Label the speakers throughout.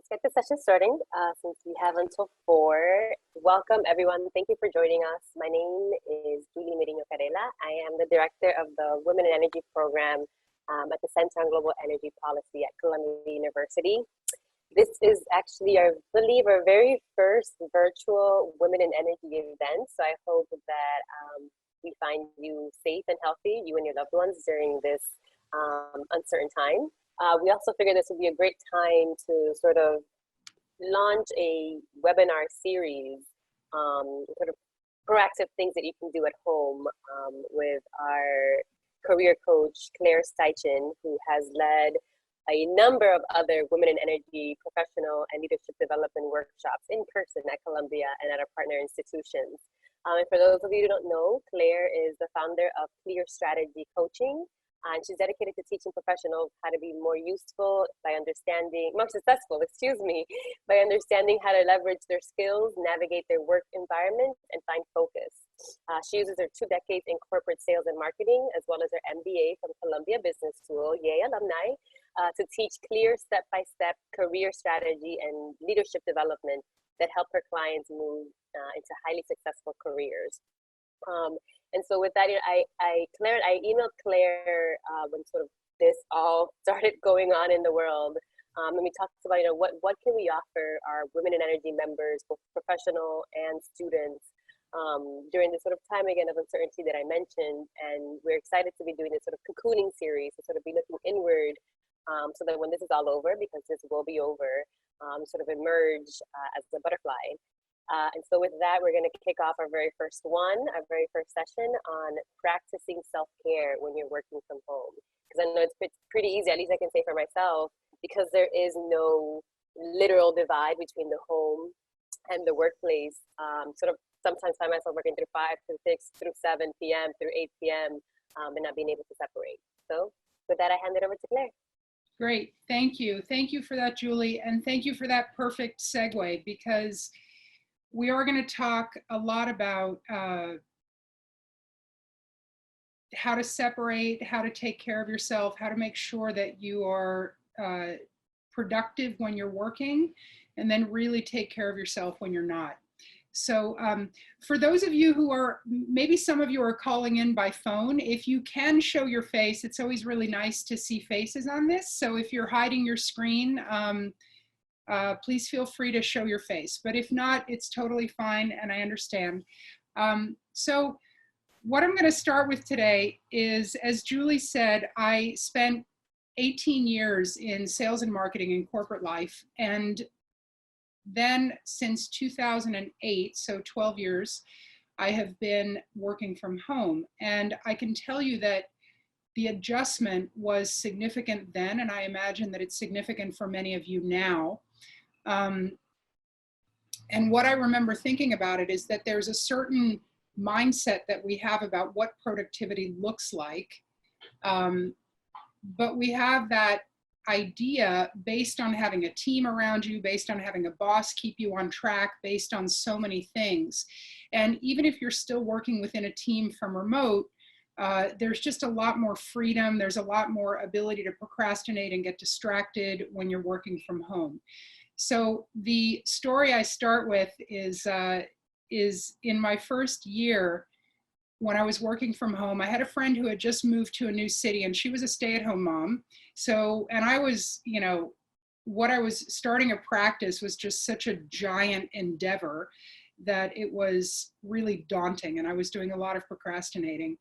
Speaker 1: let's get the session starting since we have until 4. Welcome, everyone. Thank you for joining us. My name is Julie Carela. I am the director of the Women in Energy program at the Center on Global Energy Policy at Columbia University. This is actually, I believe, our very first virtual Women in Energy event. So I hope that we find you safe and healthy, you and your loved ones, during this uncertain time. We also figured this would be a great time to sort of launch a webinar series, sort of proactive things that you can do at home with our career coach, Claire Steichen, who has led a number of other women in energy professional and leadership development workshops in person at Columbia and at our partner institutions. And for those of you who don't know, Claire is the founder of Clear Strategy Coaching. And she's dedicated to teaching professionals how to be more useful by understanding, more successful, by understanding how to leverage their skills, navigate their work environment, and find focus. She uses her 2 decades in corporate sales and marketing, as well as her MBA from Columbia Business School, Yay alumni, to teach clear step-by-step career strategy and leadership development that help her clients move into highly successful careers. And so with that, I emailed Claire when sort of this all started going on in the world. And we talked about, what can we offer our Women in Energy members, both professional and students, during this sort of time again of uncertainty that I mentioned. And we're excited to be doing this sort of cocooning series, to sort of be looking inward, so that when this is all over, because this will be over, sort of emerge as a butterfly. And so with that, we're going to kick off our very first session on practicing self-care when you're working from home. Because I know it's pretty easy, at least I can say for myself, because there is no literal divide between the home and the workplace. Sort of sometimes find myself working through 5 to 6, through 7 p.m., through 8 p.m., and not being able to separate. So with that, I hand it over to Claire.
Speaker 2: Great, thank you. Thank you for that, Julie, and thank you for that perfect segue, because we are going to talk a lot about how to separate, how to take care of yourself, how to make sure that you are productive when you're working, and then really take care of yourself when you're not. So for those of you who are, maybe some of you are calling in by phone, if you can show your face, it's always really nice to see faces on this. So if you're hiding your screen, please feel free to show your face, but if not, it's totally fine, and I understand. So what I'm going to start with today is, as Julie said, I spent 18 years in sales and marketing in corporate life, and then since 2008, so 12 years, I have been working from home, and I can tell you that the adjustment was significant then, and I imagine that it's significant for many of you now. And what I remember thinking about it is that there's a certain mindset that we have about what productivity looks like. But we have that idea based on having a team around you, based on having a boss keep you on track, based on so many things. And even if you're still working within a team from remote, there's just a lot more freedom. There's a lot more ability to procrastinate and get distracted when you're working from home. So the story I start with is in my first year, when I was working from home, I had a friend who had just moved to a new city, and she was a stay-at-home mom. So, and I was, what I was starting a practice was just such a giant endeavor that it was really daunting, and I was doing a lot of procrastinating.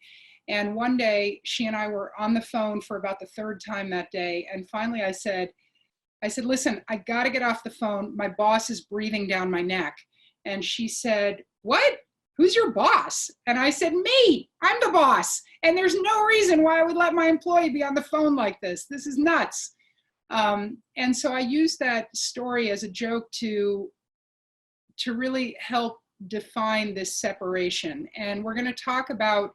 Speaker 2: And one day, she and I were on the phone for about the 3rd time that day, and finally I said, listen, I gotta get off the phone. My boss is breathing down my neck. And she said, what? Who's your boss? And I said, me, I'm the boss. And there's no reason why I would let my employee be on the phone like this. This is nuts. And so I used that story as a joke to really help define this separation. And we're gonna talk about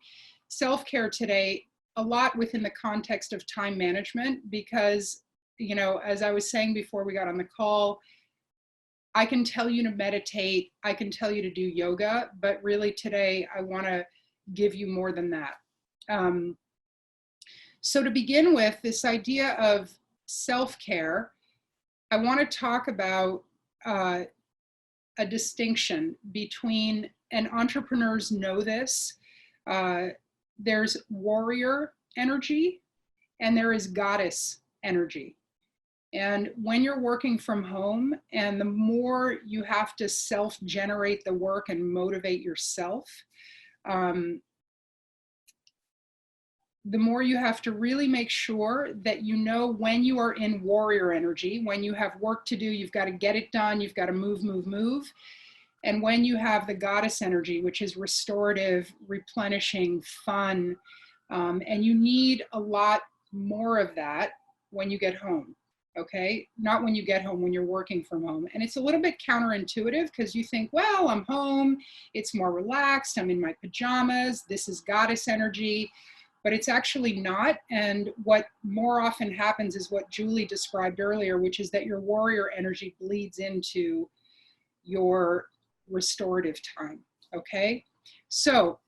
Speaker 2: self-care today a lot within the context of time management, because as I was saying before we got on the call, I can tell you to meditate, I can tell you to do yoga, but really today I want to give you more than that. So to begin with, this idea of self-care I want to talk about a distinction between, and entrepreneurs know this, there's warrior energy and there is goddess energy. And when you're working from home, and the more you have to self-generate the work and motivate yourself, the more you have to really make sure that you know when you are in warrior energy, when you have work to do, you've got to get it done, you've got to move, move, move. And when you have the goddess energy, which is restorative, replenishing, fun, and you need a lot more of that when you get home, okay? Not when you get home, when you're working from home. And it's a little bit counterintuitive because you think, well, I'm home, it's more relaxed, I'm in my pajamas, this is goddess energy, but it's actually not. And what more often happens is what Julie described earlier, which is that your warrior energy bleeds into your restorative time, okay? So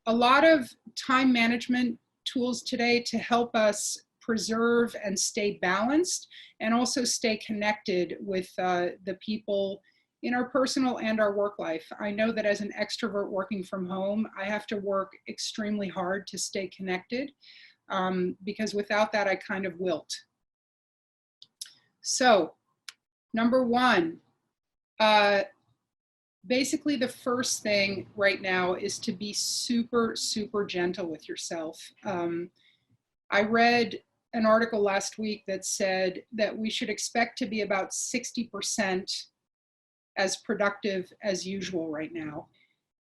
Speaker 2: a lot of time management tools today to help us preserve and stay balanced and also stay connected with the people in our personal and our work life. I know that as an extrovert working from home, I have to work extremely hard to stay connected because without that, I kind of wilt. So, number one, basically the first thing right now is to be super, super gentle with yourself. I read an article last week that said that we should expect to be about 60% as productive as usual right now.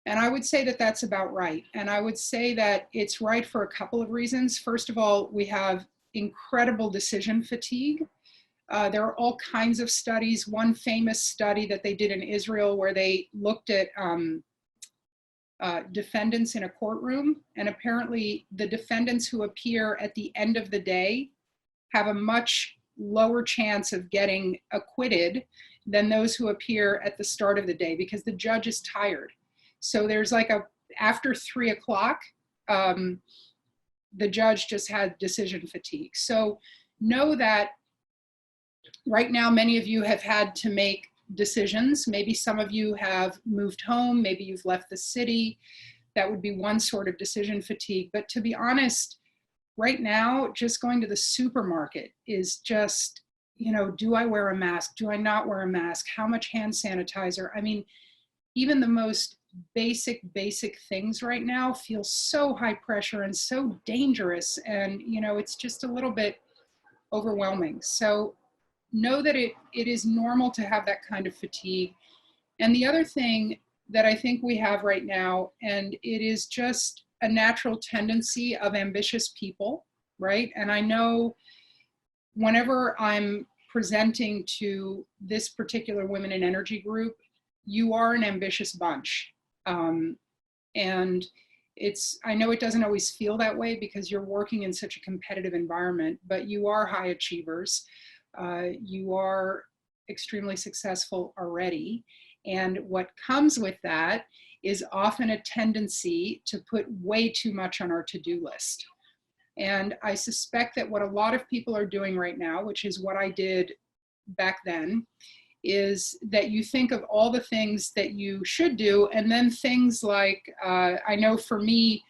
Speaker 2: And I would say that that's about right. And I would say that it's right for a couple of reasons. First of all, we have incredible decision fatigue. There are all kinds of studies. One famous study that they did in Israel where they looked at defendants in a courtroom, and apparently the defendants who appear at the end of the day have a much lower chance of getting acquitted than those who appear at the start of the day because the judge is tired. So there's like after 3 o'clock, the judge just had decision fatigue. So know that right now, many of you have had to make decisions. Maybe some of you have moved home, maybe you've left the city. That would be one sort of decision fatigue. But to be honest, right now, just going to the supermarket is just, you know, do I wear a mask? Do I not wear a mask? How much hand sanitizer? I mean, even the most basic things right now feel so high pressure and so dangerous. And, you know, it's just a little bit overwhelming. So know that it is normal to have that kind of fatigue. And the other thing that I think we have right now, and it is just a natural tendency of ambitious people, right? And I know whenever I'm presenting to this particular Women in Energy group, you are an ambitious bunch. And I know it doesn't always feel that way because you're working in such a competitive environment, but you are high achievers. You are extremely successful already. And what comes with that is often a tendency to put way too much on our to-do list. And I suspect that what a lot of people are doing right now, which is what I did back then, is that you think of all the things that you should do, and then things like, I know for me,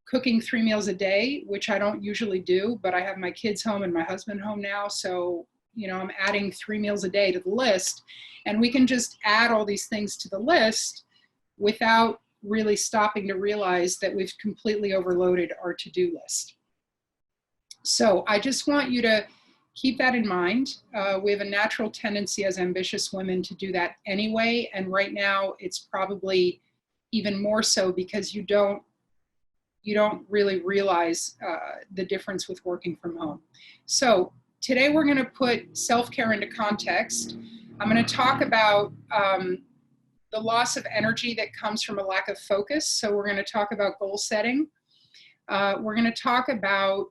Speaker 2: cooking 3 meals a day, which I don't usually do, but I have my kids home and my husband home now, so you know, I'm adding 3 meals a day to the list, and we can just add all these things to the list without really stopping to realize that we've completely overloaded our to-do list. So I just want you to keep that in mind. We have a natural tendency as ambitious women to do that anyway, and right now it's probably even more so because you don't really realize the difference with working from home. So today we're going to put self-care into context. I'm going to talk about the loss of energy that comes from a lack of focus. So we're going to talk about goal setting. We're going to talk about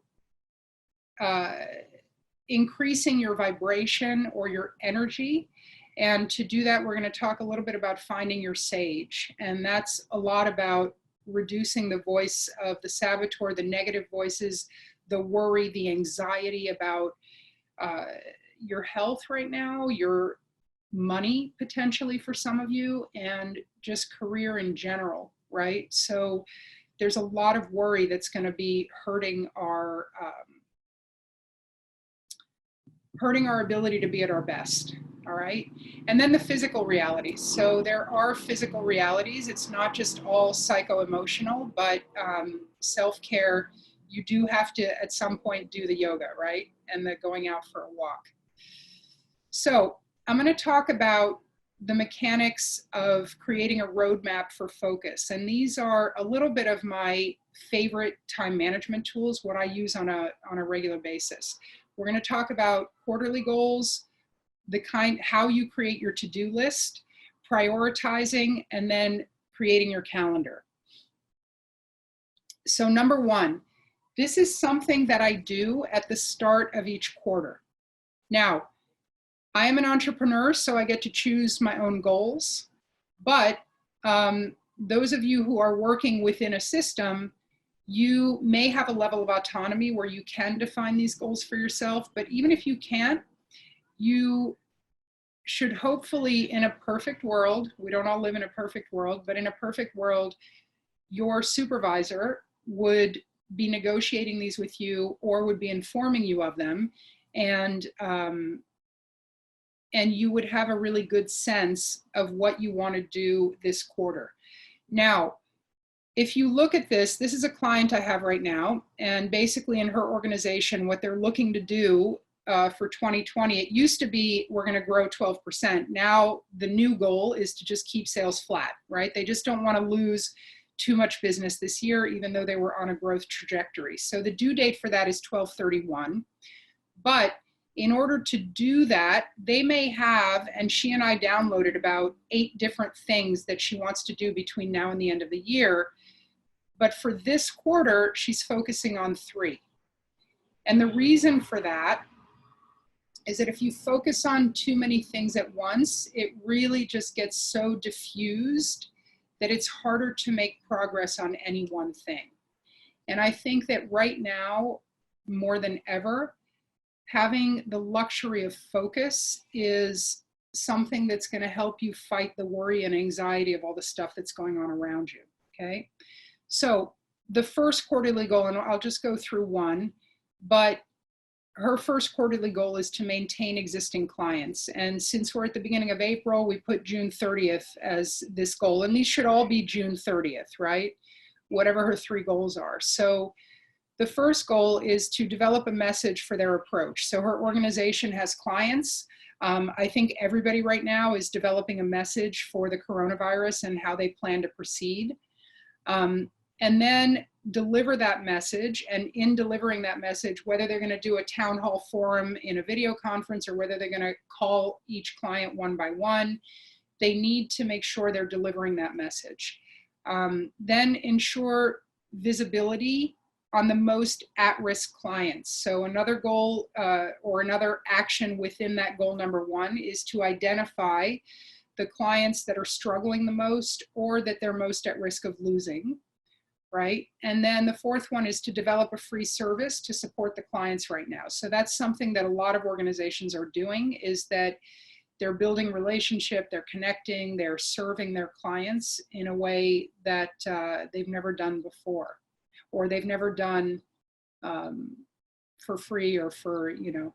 Speaker 2: increasing your vibration or your energy. And to do that, we're going to talk a little bit about finding your sage. And that's a lot about reducing the voice of the saboteur, the negative voices, the worry, the anxiety about your health right now, your money potentially for some of you, and just career in general, right? So there's a lot of worry that's going to be hurting our ability to be at our best. All right. And then the physical realities. So there are physical realities. It's not just all psycho-emotional, but self-care. You do have to, at some point, do the yoga, right? And the going out for a walk. So I'm going to talk about the mechanics of creating a roadmap for focus. And these are a little bit of my favorite time management tools, what I use on a regular basis. We're going to talk about quarterly goals, how you create your to-do list, prioritizing, and then creating your calendar. So number one, this is something that I do at the start of each quarter. Now, I am an entrepreneur, so I get to choose my own goals. But those of you who are working within a system, you may have a level of autonomy where you can define these goals for yourself. But even if you can't, you should hopefully, in a perfect world, we don't all live in a perfect world, but in a perfect world, your supervisor would be negotiating these with you or would be informing you of them. And you would have a really good sense of what you want to do this quarter. Now, if you look at this, this is a client I have right now, and basically in her organization, what they're looking to do for 2020, it used to be, we're going to grow 12%. Now, the new goal is to just keep sales flat, right? They just don't want to lose too much business this year, even though they were on a growth trajectory. So the due date for that is 12/31. But in order to do that, they may have, and she and I downloaded about 8 different things that she wants to do between now and the end of the year. But for this quarter, she's focusing on 3. And the reason for that is that if you focus on too many things at once, it really just gets so diffused that it's harder to make progress on any one thing. And I think that right now, more than ever, having the luxury of focus is something that's going to help you fight the worry and anxiety of all the stuff that's going on around you, okay? So the first quarterly goal, and I'll just go through one, but her first quarterly goal is to maintain existing clients. And since we're at the beginning of April, we put June 30th as this goal, and these should all be June 30th, right? Whatever her 3 goals are. So the first goal is to develop a message for their approach. So her organization has clients. I think everybody right now is developing a message for the coronavirus and how they plan to proceed. And then deliver that message. And in delivering that message, whether they're going to do a town hall forum in a video conference or whether they're going to call each client one by one, they need to make sure they're delivering that message. Then ensure visibility on the most at-risk clients. So another goal or another action within that goal number 1 is to identify the clients that are struggling the most or that they're most at risk of losing, right? And then the 4th one is to develop a free service to support the clients right now. So that's something that a lot of organizations are doing, is that they're building relationship, they're connecting, they're serving their clients in a way that they've never done before, or they've never done for free or for, you know.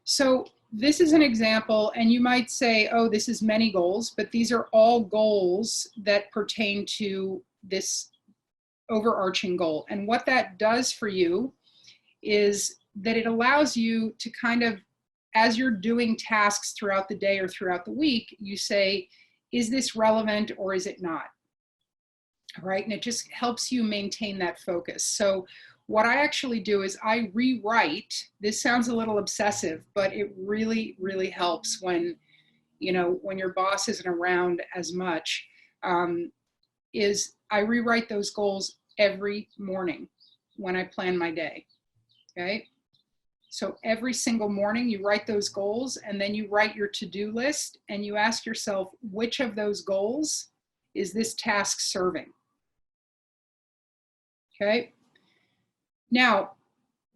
Speaker 2: So this is an example, and you might say, oh, this is many goals, but these are all goals that pertain to this overarching goal. And what that does for you is that it allows you to kind of, as you're doing tasks throughout the day or throughout the week, you say, is this relevant or is it not? All right, and it just helps you maintain that focus. So what I actually do is I rewrite, this sounds a little obsessive, but it really, really helps when, you know, when your boss isn't around as much, is I rewrite those goals every morning when I plan my day, okay? So every single morning you write those goals, and then you write your to-do list, and you ask yourself, which of those goals is this task serving? Okay. Now,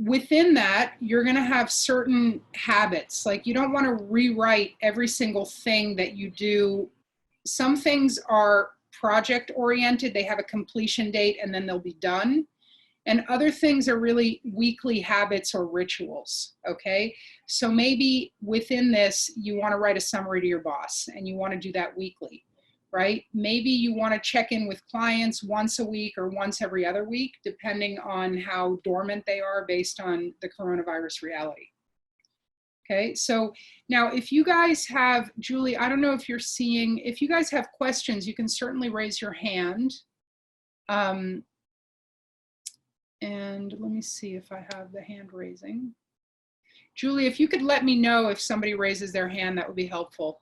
Speaker 2: within that, you're going to have certain habits. Like you don't want to rewrite every single thing that you do. Some things are project oriented. They have a completion date and then they'll be done. And other things are really weekly habits or rituals, okay? So maybe within this, you want to write a summary to your boss and you want to do that weekly, right? Maybe you want to check in with clients once a week or once every other week, depending on how dormant they are based on the coronavirus reality. Okay, so now if you guys have, Julie, I don't know if you're seeing, if you guys have questions, you can certainly raise your hand. And let me see if I have the hand raising. Julie, if you could let me know if somebody raises their hand, that would be helpful.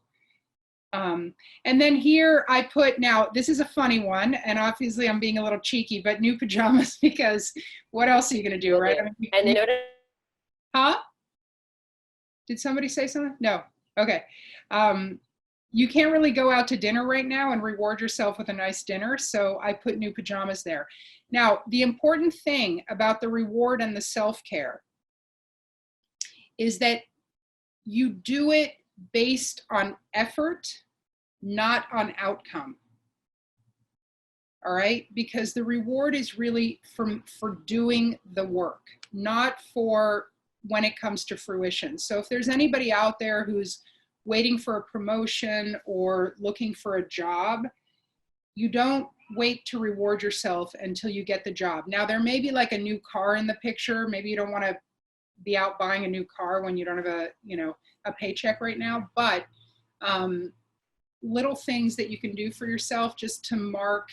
Speaker 2: And then here I put, now this is a funny one, and obviously I'm being a little cheeky, but new pajamas, because what else are you gonna do, right? I mean,
Speaker 1: and you
Speaker 2: huh? Did somebody say something? No, okay. You can't really go out to dinner right now and reward yourself with a nice dinner, so I put new pajamas there. Now, the important thing about the reward and the self-care is that you do it based on effort, not on outcome. All right? Because the reward is really for doing the work, not for when it comes to fruition. So if there's anybody out there who's waiting for a promotion or looking for a job, you don't wait to reward yourself until you get the job. Now, there may be like a new car in the picture. Maybe you don't want to be out buying a new car when you don't have a, you know, a paycheck right now, but little things that you can do for yourself just to mark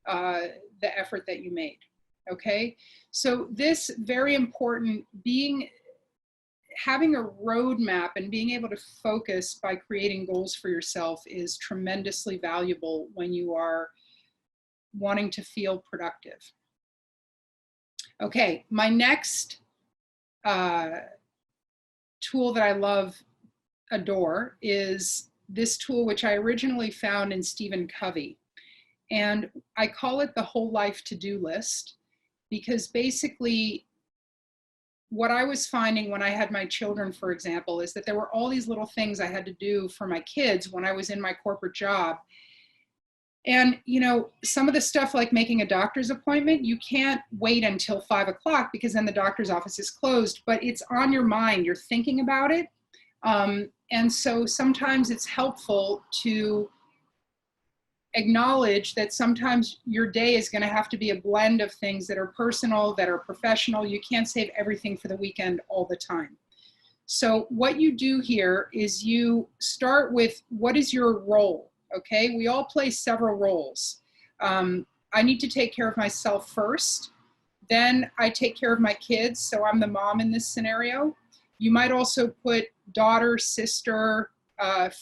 Speaker 2: the effort that you made. Okay, so this very important, having a roadmap and being able to focus by creating goals for yourself is tremendously valuable when you are wanting to feel productive. Okay, my next tool that I adore is this tool, which I originally found in Stephen Covey. And I call it the whole life to-do list, because basically what I was finding when I had my children, for example, is that there were all these little things I had to do for my kids when I was in my corporate job. And, you know, some of the stuff like making a doctor's appointment, you can't wait until 5 o'clock because then the doctor's office is closed, but it's on your mind, you're thinking about it. And so sometimes it's helpful to acknowledge that sometimes your day is going to have to be a blend of things that are personal, that are professional. You can't save everything for the weekend all the time. So what you do here is you start with, what is your role? Okay, we all play several roles. I need to take care of myself first. Then I take care of my kids, so I'm the mom in this scenario. You might also put daughter, sister,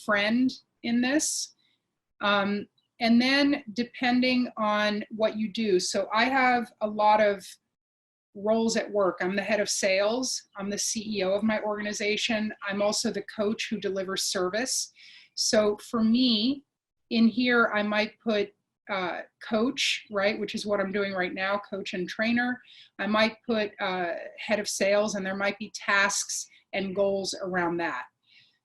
Speaker 2: friend in this. And then depending on what you do, so I have a lot of roles at work. I'm the head of sales. I'm the CEO of my organization. I'm also the coach who delivers service. So for me, in here, I might put coach, right, which is what I'm doing right now, coach and trainer. I might put head of sales, and there might be tasks and goals around that.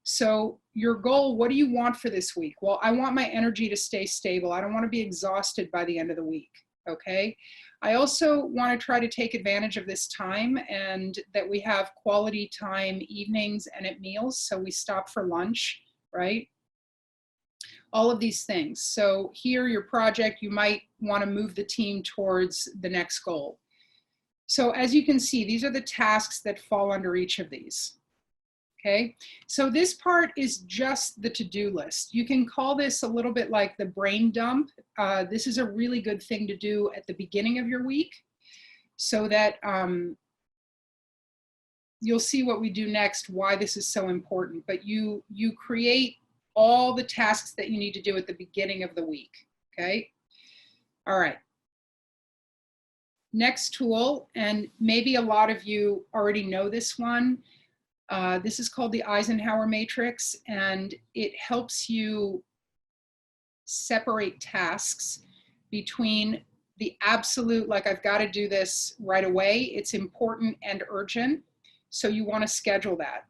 Speaker 2: So your goal, what do you want for this week? Well, I want my energy to stay stable. I don't want to be exhausted by the end of the week, okay? I also want to try to take advantage of this time and that we have quality time evenings and at meals, so we stop for lunch, right? All of these things. So here, your project, you might want to move the team towards the next goal. So as you can see, these are the tasks that fall under each of these. Okay, so this part is just the to-do list. You can call this a little bit like the brain dump. This is a really good thing to do at the beginning of your week so that you'll see what we do next, why this is so important. But you create all the tasks that you need to do at the beginning of the week, okay? All right. Next tool, and maybe a lot of you already know this one. This is called the Eisenhower Matrix, and it helps you separate tasks between the absolute, like, I've got to do this right away. It's important and urgent. So you want to schedule that.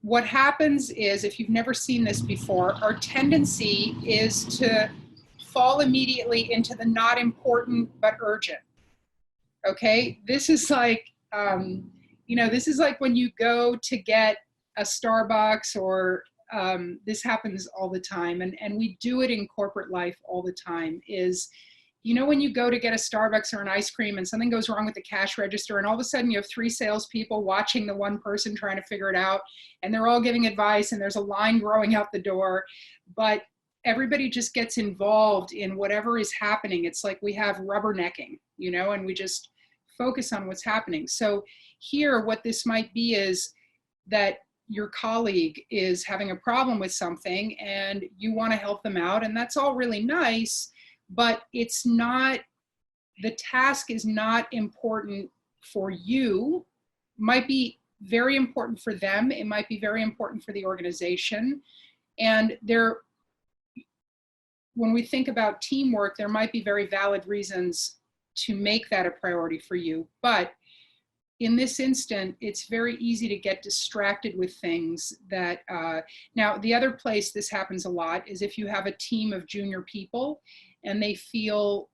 Speaker 2: What happens is, if you've never seen this before, our tendency is to fall immediately into the not important but urgent. Okay, this is like, this is like when you go to get a Starbucks, or this happens all the time, and we do it in corporate life all the time, is, when you go to get a Starbucks or an ice cream and something goes wrong with the cash register, and all of a sudden you have 3 salespeople watching the one person trying to figure it out, and they're all giving advice, and there's a line growing out the door, but everybody just gets involved in whatever is happening. It's like we have rubbernecking, and we just focus on what's happening. So here, what this might be is that your colleague is having a problem with something and you want to help them out, and that's all really nice, but it's not, the task is not important for you. Might be very important for them. It might be very important for the organization. And when we think about teamwork, there might be very valid reasons to make that a priority for you. But in this instant, it's very easy to get distracted with things that, now the other place this happens a lot is if you have a team of junior people and they feel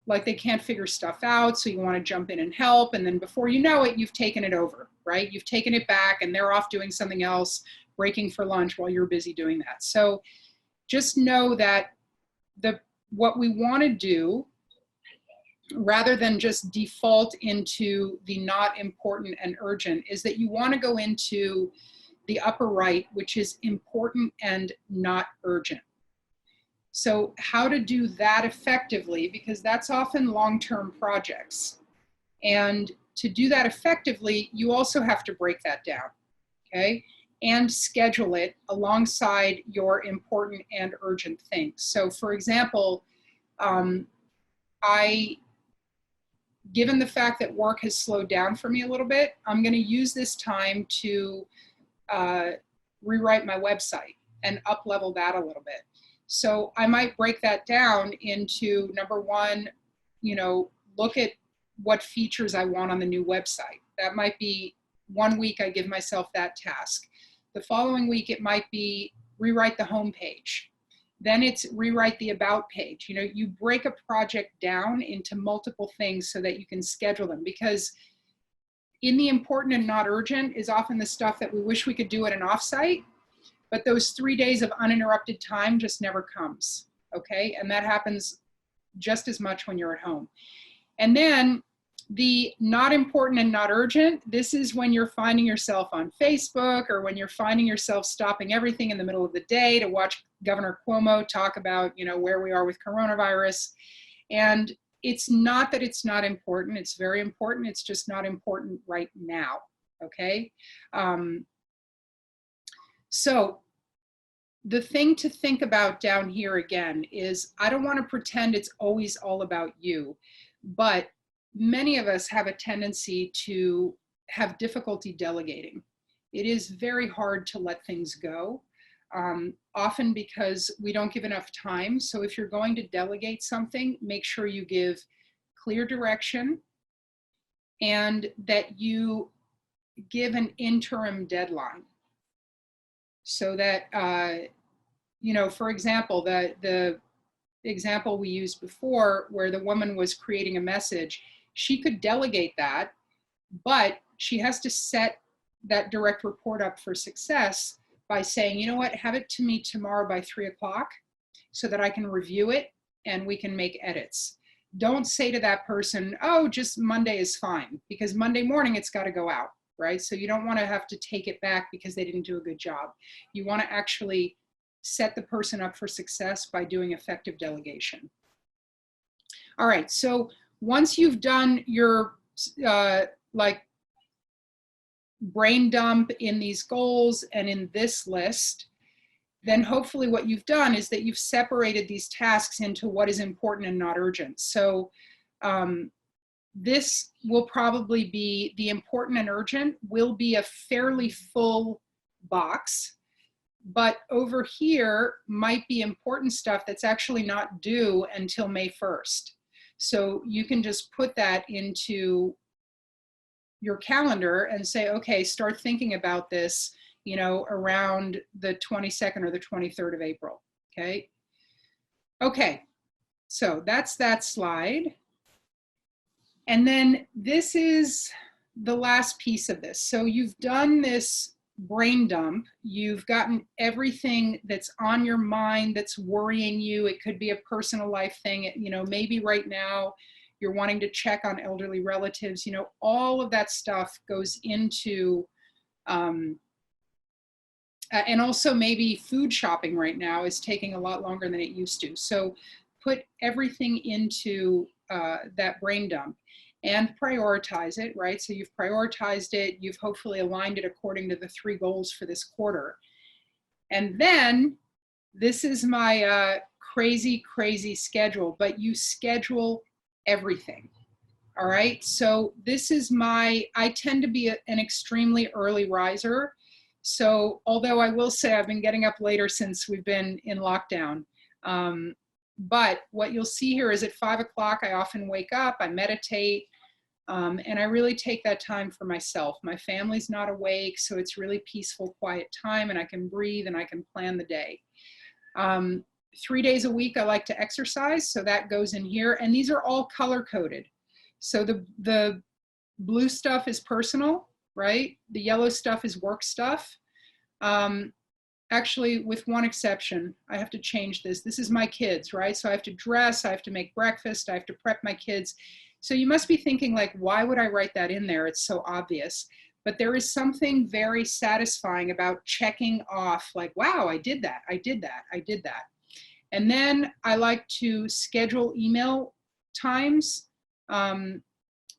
Speaker 2: like they can't figure stuff out, so you want to jump in and help, and then before you know it, you've taken it over, right? You've taken it back and they're off doing something else, breaking for lunch while you're busy doing that. So just know that what we want to do, rather than just default into the not important and urgent, is that you want to go into the upper right, which is important and not urgent. So how to do that effectively, because that's often long-term projects. And to do that effectively, you also have to break that down, okay? And schedule it alongside your important and urgent things. So for example, given the fact that work has slowed down for me a little bit, I'm going to use this time to rewrite my website and up-level that a little bit. So I might break that down into, number one, look at what features I want on the new website. That might be 1 week I give myself that task. The following week it might be rewrite the home page. Then it's rewrite the about page. You break a project down into multiple things so that you can schedule them, because in the important and not urgent is often the stuff that we wish we could do at an offsite, but those 3 days of uninterrupted time just never comes, okay? And that happens just as much when you're at home. And then the not important and not urgent, this is when you're finding yourself on Facebook, or when you're finding yourself stopping everything in the middle of the day to watch Governor Cuomo talk about, where we are with coronavirus. And it's not that it's not important, it's very important, it's just not important right now, okay? So the thing to think about down here again is, I don't want to pretend it's always all about you, but many of us have a tendency to have difficulty delegating. It is very hard to let things go, often because we don't give enough time. So if you're going to delegate something, make sure you give clear direction and that you give an interim deadline. So that, for example, the example we used before where the woman was creating a message, she could delegate that, but she has to set that direct report up for success by saying, you know what, have it to me tomorrow by 3 o'clock so that I can review it and we can make edits. Don't say to that person, oh, just Monday is fine, because Monday morning it's got to go out, right? So you don't want to have to take it back because they didn't do a good job. You want to actually set the person up for success by doing effective delegation. All right, so once you've done your brain dump in these goals and in this list, then hopefully what you've done is that you've separated these tasks into what is important and not urgent. So this will probably be, the important and urgent will be a fairly full box. But over here might be important stuff that's actually not due until May 1st. So you can just put that into your calendar and say, okay, start thinking about this, you know, around the 22nd or the 23rd of April, okay? Okay, so that's that slide. And then this is the last piece of this. So you've done this brain dump. You've gotten everything that's on your mind that's worrying you. It could be a personal life thing. You know, maybe right now you're wanting to check on elderly relatives. You know, all of that stuff goes into, and also maybe food shopping right now is taking a lot longer than it used to. So put everything into that brain dump and prioritize it, right? So you've prioritized it, you've hopefully aligned it according to the 3 goals for this quarter. And then this is my crazy schedule, but you schedule everything, all right? So this is I tend to be an extremely early riser. So although I will say I've been getting up later since we've been in lockdown, but what you'll see here is at 5 o'clock, I often wake up, I meditate, and I really take that time for myself. My family's not awake, so it's really peaceful, quiet time, and I can breathe and I can plan the day. 3 days a week, I like to exercise, so that goes in here, and these are all color-coded. So the blue stuff is personal, right? The yellow stuff is work stuff. Actually, with one exception, I have to change this. This is my kids, right? So I have to dress, I have to make breakfast, I have to prep my kids. So you must be thinking like, why would I write that in there? It's so obvious. But there is something very satisfying about checking off like, wow, I did that, I did that, I did that. And then I like to schedule email times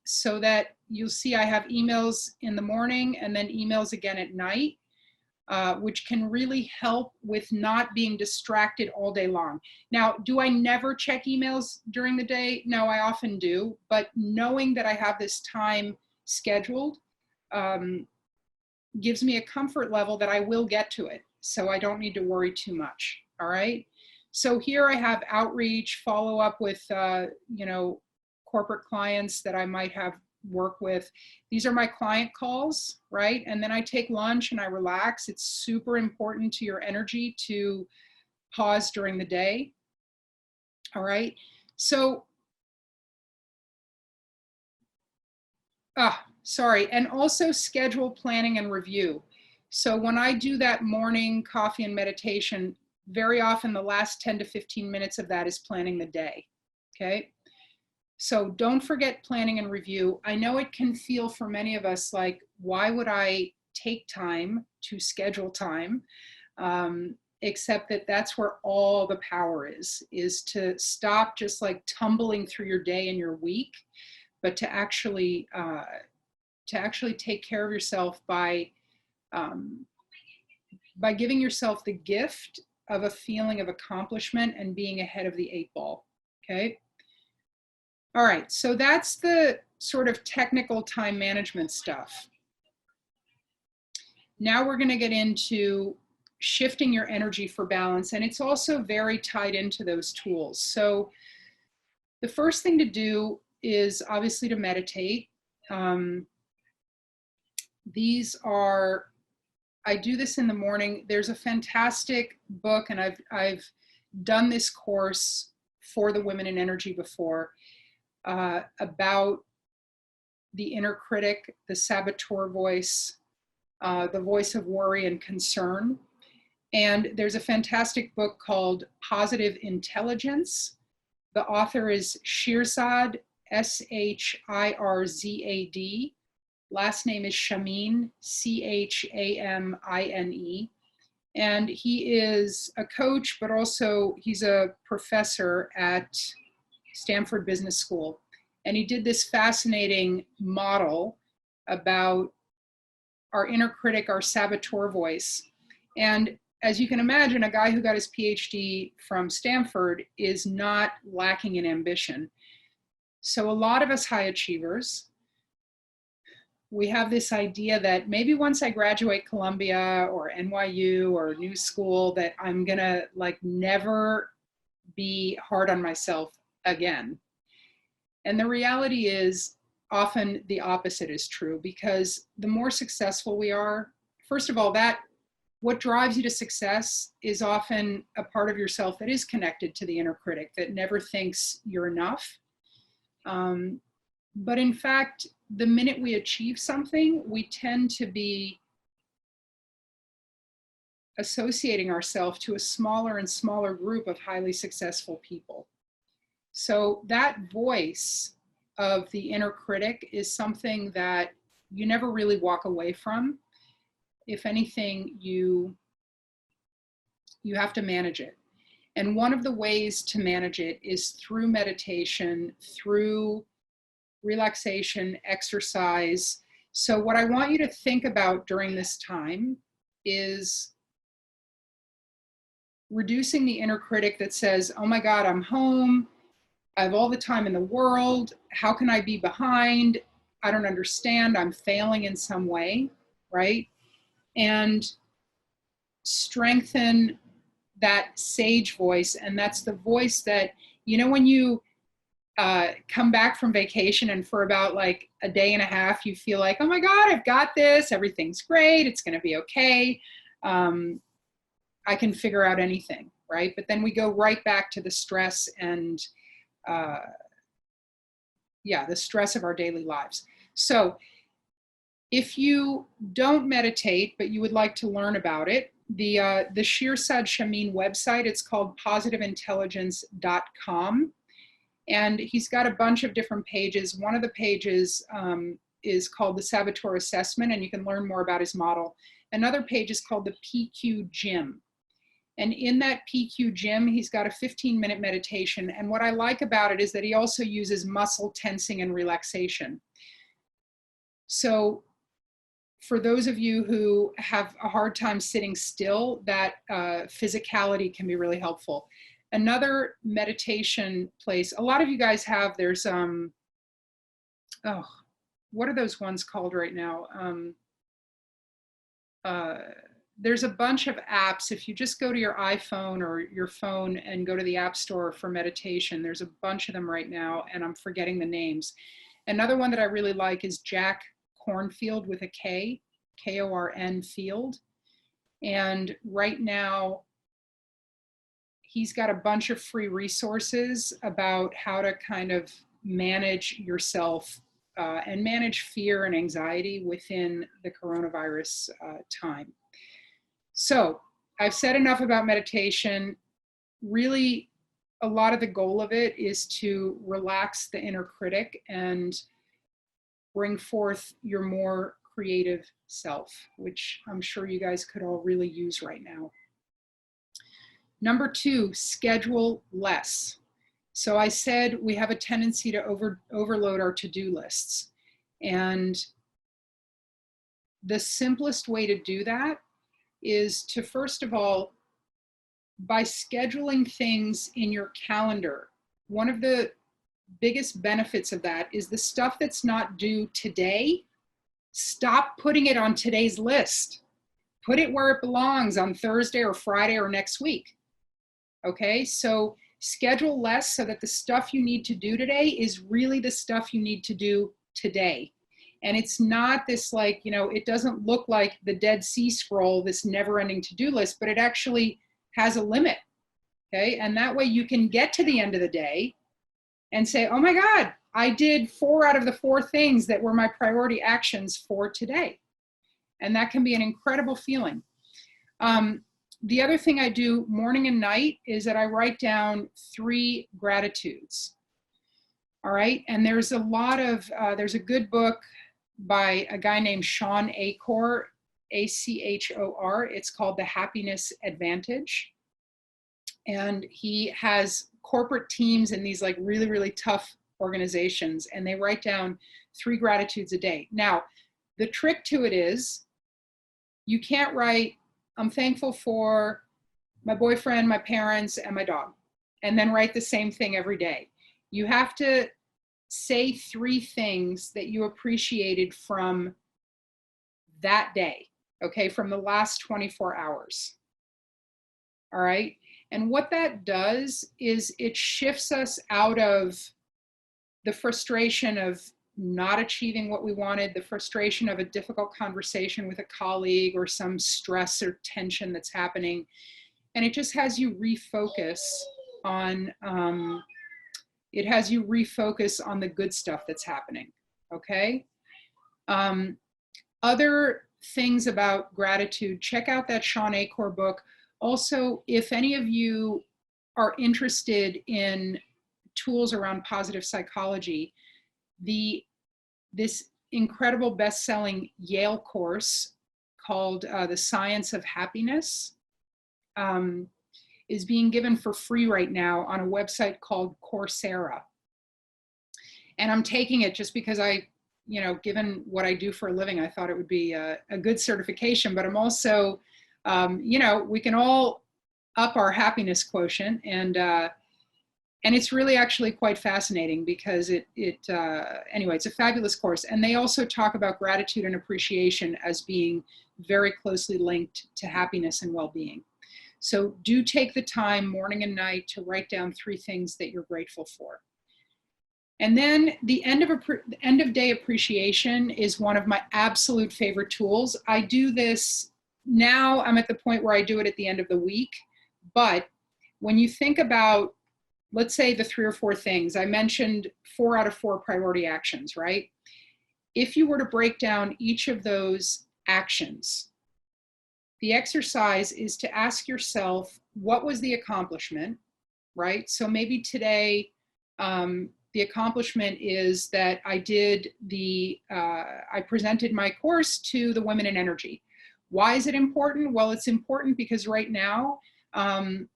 Speaker 2: so that you'll see I have emails in the morning and then emails again at night. Which can really help with not being distracted all day long. Now, do I never check emails during the day? No, I often do, but knowing that I have this time scheduled gives me a comfort level that I will get to it, so I don't need to worry too much, all right? So here I have outreach, follow up with, you know, corporate clients that I might have work with. These are my client calls, right? And then I take lunch and I relax. It's super important to your energy to pause during the day. All right. So, sorry. And also schedule planning and review. So when I do that morning coffee and meditation, very often the last 10 to 15 minutes of that is planning the day. Okay. So don't forget planning and review. I know it can feel for many of us like, why would I take time to schedule time? Except that that's where all the power is to stop just like tumbling through your day and your week, but to actually take care of yourself by giving yourself the gift of a feeling of accomplishment and being ahead of the 8 ball, okay? All right, so that's the sort of technical time management stuff. Now we're going to get into shifting your energy for balance, and it's also very tied into those tools. So the first thing to do is obviously to meditate. I do this in the morning. There's a fantastic book, and I've done this course for the Women in Energy before. About the inner critic, the saboteur voice, the voice of worry and concern. And there's a fantastic book called Positive Intelligence. The author is Shirzad, Shirzad. Last name is Chamine, Chamine. And he is a coach, but also he's a professor at Stanford Business School. And he did this fascinating model about our inner critic, our saboteur voice. And as you can imagine, a guy who got his PhD from Stanford is not lacking in ambition. So a lot of us high achievers, we have this idea that maybe once I graduate Columbia or NYU or New School, that I'm gonna like never be hard on myself again. And the reality is often the opposite is true, because the more successful we are, first of all, that what drives you to success is often a part of yourself that is connected to the inner critic that never thinks you're enough. But in fact, the minute we achieve something, we tend to be associating ourselves to a smaller and smaller group of highly successful people. So that voice of the inner critic is something that you never really walk away from. If anything, you have to manage it. And one of the ways to manage it is through meditation, through relaxation, exercise. So what I want you to think about during this time is reducing the inner critic that says, oh my God, I'm home. I have all the time in the world. How can I be behind? I don't understand. I'm failing in some way, right? And strengthen that sage voice. And that's the voice that, you know, when you come back from vacation and for about like a day and a half, you feel like, oh my God, I've got this. Everything's great. It's going to be okay. I can figure out anything, right? But then we go right back to the stress and the stress of our daily lives. So if you don't meditate, but you would like to learn about it, the Shirsad Shamin website, it's called positiveintelligence.com. And he's got a bunch of different pages. One of the pages is called the Saboteur Assessment, and you can learn more about his model. Another page is called the PQ Gym. And in that PQ Gym, he's got a 15-minute meditation. And what I like about it is that he also uses muscle tensing and relaxation. So for those of you who have a hard time sitting still, that physicality can be really helpful. Another meditation place, a lot of you guys have, there's, what are those ones called right now? There's a bunch of apps. If you just go to your iPhone or your phone and go to the App Store for meditation, there's a bunch of them right now, and I'm forgetting the names. Another one that I really like is Jack Kornfield with a K, K-O-R-N Field. And right now, he's got a bunch of free resources about how to kind of manage yourself and manage fear and anxiety within the coronavirus time. So I've said enough about meditation. Really, a lot of the goal of it is to relax the inner critic and bring forth your more creative self, which I'm sure you guys could all really use right now. Number 2, schedule less. So I said we have a tendency to overload our to-do lists. And the simplest way to do that is to, first of all, by scheduling things in your calendar. One of the biggest benefits of that is the stuff that's not due today, stop putting it on today's list. Put it where it belongs on Thursday or Friday or next week. Okay, so schedule less so that the stuff you need to do today is really the stuff you need to do today. And it's not this like, you know, it doesn't look like the Dead Sea Scroll, this never-ending to-do list, but it actually has a limit, okay? And that way you can get to the end of the day and say, oh my God, I did 4 out of the 4 things that were my priority actions for today. And that can be an incredible feeling. The other thing I do morning and night is that I write down 3 gratitudes. All right, and there's a lot of, there's a good book by a guy named Sean Achor, A-C-H-O-R. It's called The Happiness Advantage. And he has corporate teams in these like really, really tough organizations, and they write down 3 gratitudes a day. Now, the trick to it is you can't write, I'm thankful for my boyfriend, my parents, and my dog, and then write the same thing every day. You have to say 3 things that you appreciated from that day, okay, from the last 24 hours. All right. And what that does is it shifts us out of the frustration of not achieving what we wanted, the frustration of a difficult conversation with a colleague or some stress or tension that's happening. And it just has you refocus on, the good stuff that's happening, okay? Other things about gratitude, check out that Sean Acor book. Also, if any of you are interested in tools around positive psychology, this incredible best-selling Yale course called The Science of Happiness is being given for free right now on a website called Coursera. And I'm taking it just because given what I do for a living, I thought it would be a good certification, but I'm also, we can all up our happiness quotient, and it's really actually quite fascinating because anyway, it's a fabulous course. And they also talk about gratitude and appreciation as being very closely linked to happiness and well-being. So do take the time morning and night to write down 3 things that you're grateful for. And then the end of day appreciation is one of my absolute favorite tools. I do this now, I'm at the point where I do it at the end of the week. But when you think about, let's say, the 3 or 4 things, I mentioned 4 out of 4 priority actions, right? If you were to break down each of those actions, the exercise is to ask yourself, what was the accomplishment, right? So maybe today, the accomplishment is that I presented my course to the Women in Energy. Why is it important? Well, it's important because right now, I'm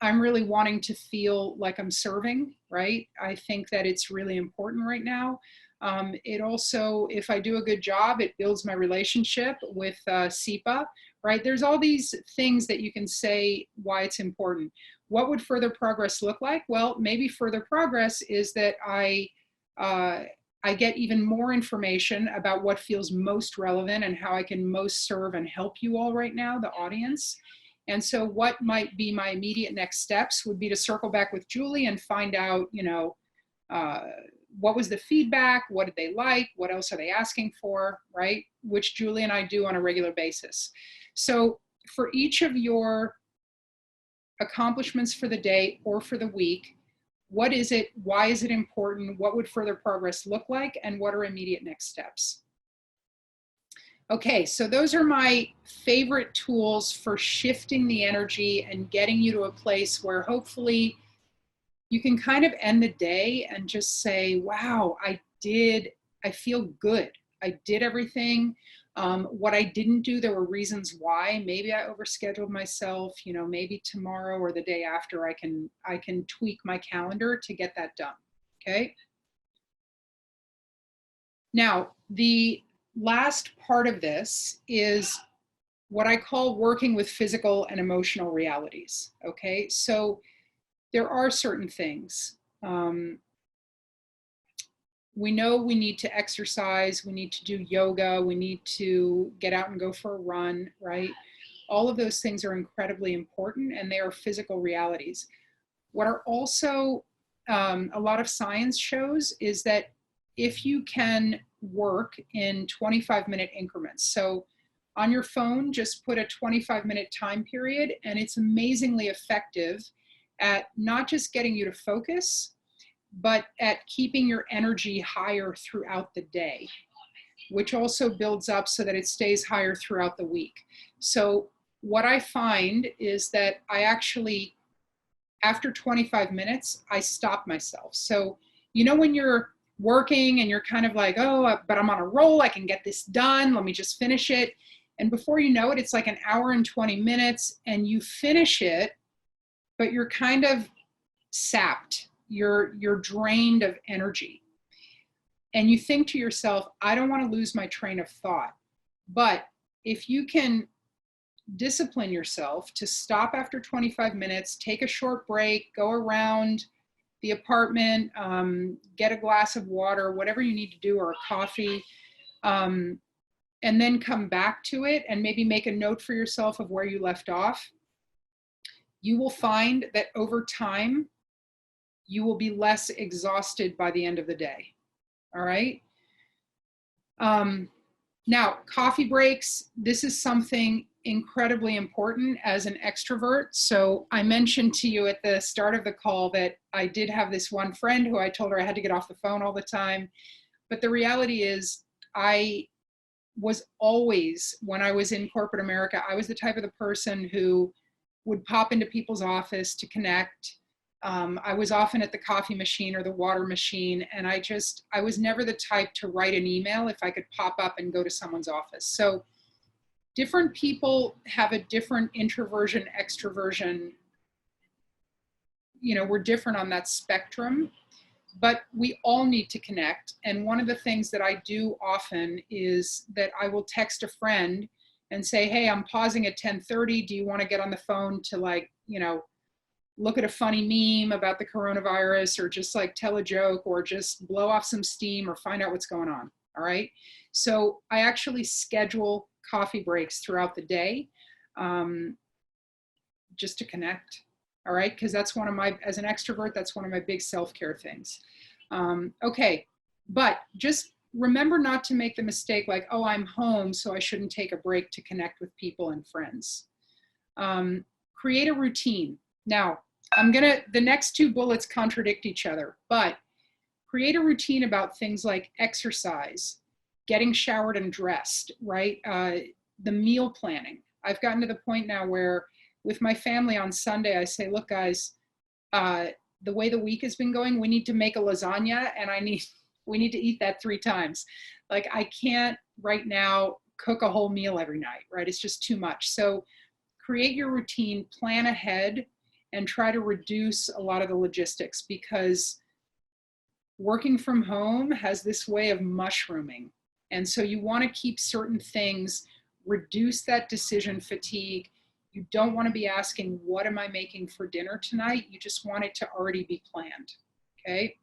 Speaker 2: really wanting to feel like I'm serving, right? I think that it's really important right now. It also, if I do a good job, it builds my relationship with SIPA, right? There's all these things that you can say why it's important. What would further progress look like? Well, maybe further progress is that I get even more information about what feels most relevant and how I can most serve and help you all right now, the audience. And so what might be my immediate next steps would be to circle back with Julie and find out, what was the feedback? What did they like? What else are they asking for, right? Which Julie and I do on a regular basis. So for each of your accomplishments for the day or for the week, what is it? Why is it important? What would further progress look like? And what are immediate next steps? Okay, so those are my favorite tools for shifting the energy and getting you to a place where hopefully you can kind of end the day and just say, wow, I feel good. I did everything. What I didn't do, there were reasons why. Maybe I overscheduled myself, maybe tomorrow or the day after I can tweak my calendar to get that done, okay? Now, the last part of this is what I call working with physical and emotional realities, okay? So there are certain things. We know we need to exercise, we need to do yoga, we need to get out and go for a run, right? All of those things are incredibly important and they are physical realities. What are also a lot of science shows is that if you can work in 25-minute increments, so on your phone, just put a 25-minute time period, and it's amazingly effective at not just getting you to focus, but at keeping your energy higher throughout the day, which also builds up so that it stays higher throughout the week. So what I find is that I actually, after 25 minutes, I stop myself. So, when you're working and you're kind of like, oh, but I'm on a roll, I can get this done, let me just finish it. And before you know it, it's like an hour and 20 minutes and you finish it, but you're kind of sapped. You're drained of energy. And you think to yourself, I don't want to lose my train of thought. But if you can discipline yourself to stop after 25 minutes, take a short break, go around the apartment, get a glass of water, whatever you need to do, or a coffee, and then come back to it and maybe make a note for yourself of where you left off, you will find that over time, you will be less exhausted by the end of the day. All right. Now, coffee breaks, this is something incredibly important as an extrovert. So I mentioned to you at the start of the call that I did have this one friend who I told her I had to get off the phone all the time. But the reality is I was always, when I was in corporate America, I was the type of the person who would pop into people's office to connect. I was often at the coffee machine or the water machine, and I was never the type to write an email if I could pop up and go to someone's office. So different people have a different introversion, extroversion, we're different on that spectrum, but we all need to connect. And one of the things that I do often is that I will text a friend and say, hey, I'm pausing at 10:30. Do you want to get on the phone to look at a funny meme about the coronavirus, or just tell a joke, or just blow off some steam, or find out what's going on. All right. So I actually schedule coffee breaks throughout the day, just to connect. All right. Because that's as an extrovert, that's one of my big self-care things. Okay. But just remember not to make the mistake oh, I'm home, so I shouldn't take a break to connect with people and friends. Create a routine. Now, the next two bullets contradict each other, but create a routine about things like exercise, getting showered and dressed, right? The meal planning. I've gotten to the point now where with my family on Sunday, I say, look guys, the way the week has been going, we need to make a lasagna, and we need to eat that 3 times. I can't right now cook a whole meal every night, right? It's just too much. So create your routine, plan ahead, and try to reduce a lot of the logistics, because working from home has this way of mushrooming. And so you want to keep certain things, reduce that decision fatigue. You don't want to be asking, what am I making for dinner tonight? You just want it to already be planned, okay?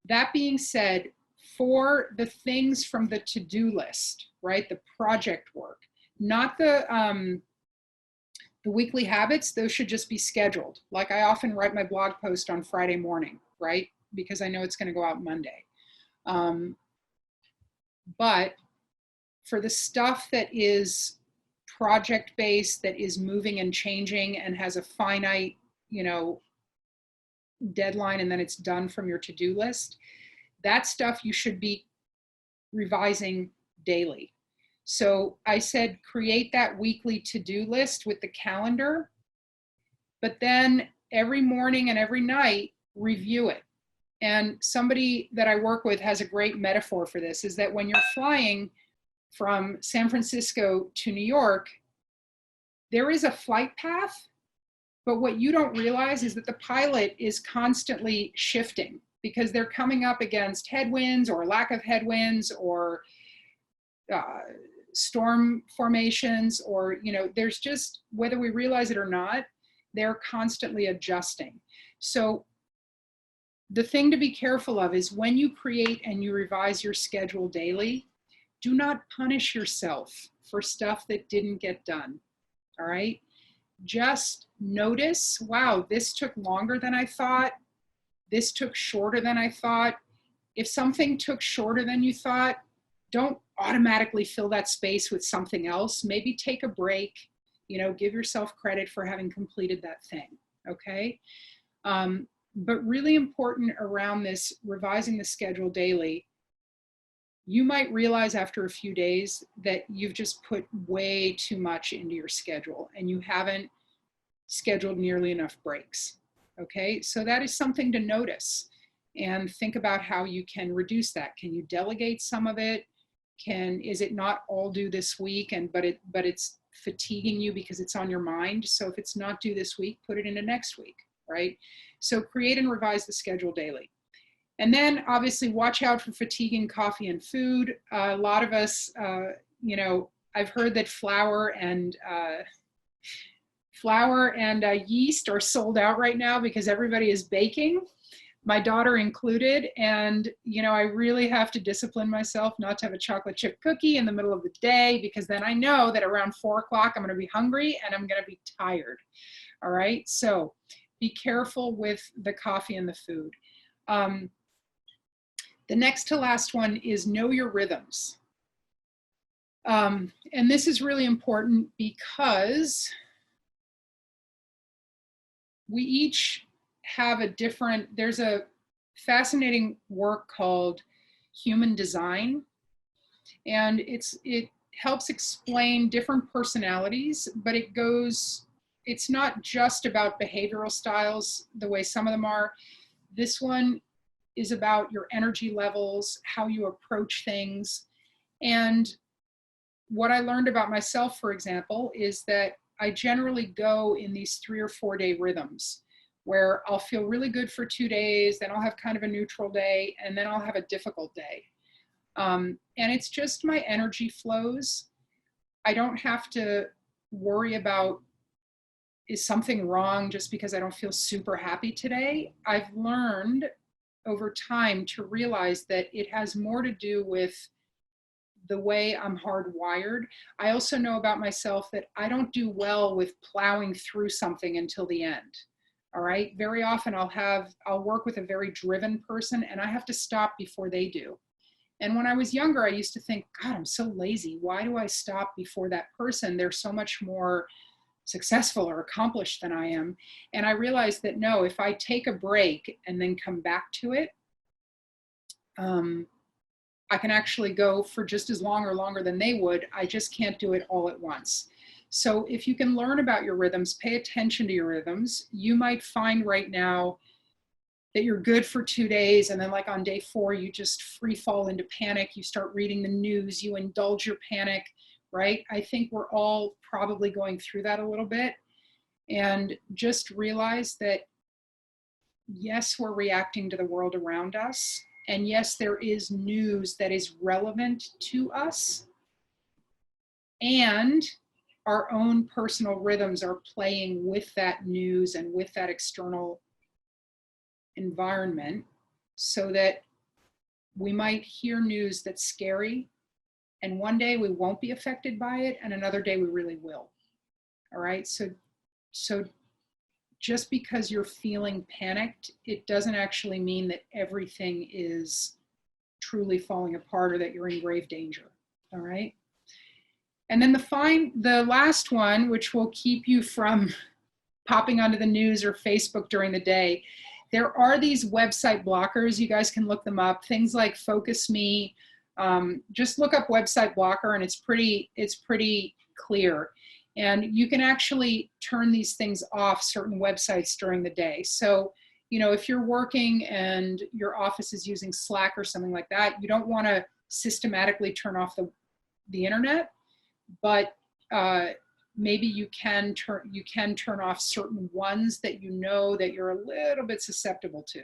Speaker 2: That being said, for the things from the to-do list, right, the project work, not the weekly habits, those should just be scheduled. I often write my blog post on Friday morning, right? Because I know it's going to go out Monday. But for the stuff that is project-based, that is moving and changing and has a finite, deadline, and then it's done from your to-do list, that stuff you should be revising daily. So I said, create that weekly to-do list with the calendar, but then every morning and every night, review it. And somebody that I work with has a great metaphor for this, is that when you're flying from San Francisco to New York, there is a flight path, but what you don't realize is that the pilot is constantly shifting, because they're coming up against headwinds or lack of headwinds, or storm formations, or there's just, whether we realize it or not, they're constantly adjusting. So the thing to be careful of is when you create and you revise your schedule daily, do not punish yourself for stuff that didn't get done. All right, just notice, wow, this took longer than I thought, this took shorter than I thought. If something took shorter than you thought, don't automatically fill that space with something else. Maybe take a break, give yourself credit for having completed that thing, okay? But really important around this revising the schedule daily, you might realize after a few days that you've just put way too much into your schedule and you haven't scheduled nearly enough breaks, okay? So that is something to notice and think about how you can reduce that. Can you delegate some of it? Is it not all due this week, but it's fatiguing you because it's on your mind? So if it's not due this week, put it into next week, right? So create and revise the schedule daily. And then obviously watch out for fatiguing coffee and food. A lot of us, I've heard that flour and yeast are sold out right now because everybody is baking. my daughter included. And, you know, I really have to discipline myself not to have a chocolate chip cookie in the middle of the day, because then I know that around 4 o'clock, I'm going to be hungry and I'm going to be tired. All right. So be careful with the coffee and the food. The next to last one is know your rhythms. And this is really important because we each have a different, there's a fascinating work called human design, and it helps explain different personalities, but it's not just about behavioral styles the way some of them are. This one is about your energy levels, how you approach things. And what I learned about myself, for example, is that I generally go in these 3 or 4 day rhythms where I'll feel really good for 2 days, then I'll have kind of a neutral day, and then I'll have a difficult day. And it's just my energy flows. I don't have to worry about, is something wrong just because I don't feel super happy today? I've learned over time to realize that it has more to do with the way I'm hardwired. I also know about myself that I don't do well with plowing through something until the end. All right. Very often I'll work with a very driven person and I have to stop before they do. And when I was younger, I used to think, God, I'm so lazy. Why do I stop before that person? They're so much more successful or accomplished than I am. And I realized that no, if I take a break and then come back to it, I can actually go for just as long or longer than they would. I just can't do it all at once. So if you can learn about your rhythms, pay attention to your rhythms, you might find right now that you're good for 2 days. And then like on day 4, you just free fall into panic. You start reading the news, you indulge your panic, right? I think we're all probably going through that a little bit. And just realize that, yes, we're reacting to the world around us. And yes, there is news that is relevant to us. And our own personal rhythms are playing with that news and with that external environment, so that we might hear news that's scary, and one day we won't be affected by it, and another day we really will. All right, so just because you're feeling panicked, it doesn't actually mean that everything is truly falling apart or that you're in grave danger. All right. And then the last one, which will keep you from popping onto the news or Facebook during the day, there are these website blockers. You guys can look them up. Things like Focus Me. Just look up website blocker, and it's pretty clear. And you can actually turn these things off, certain websites, during the day. So, you know, if you're working and your office is using Slack or something like that, you don't want to systematically turn off the internet, but maybe you can turn off certain ones that you know that you're a little bit susceptible to.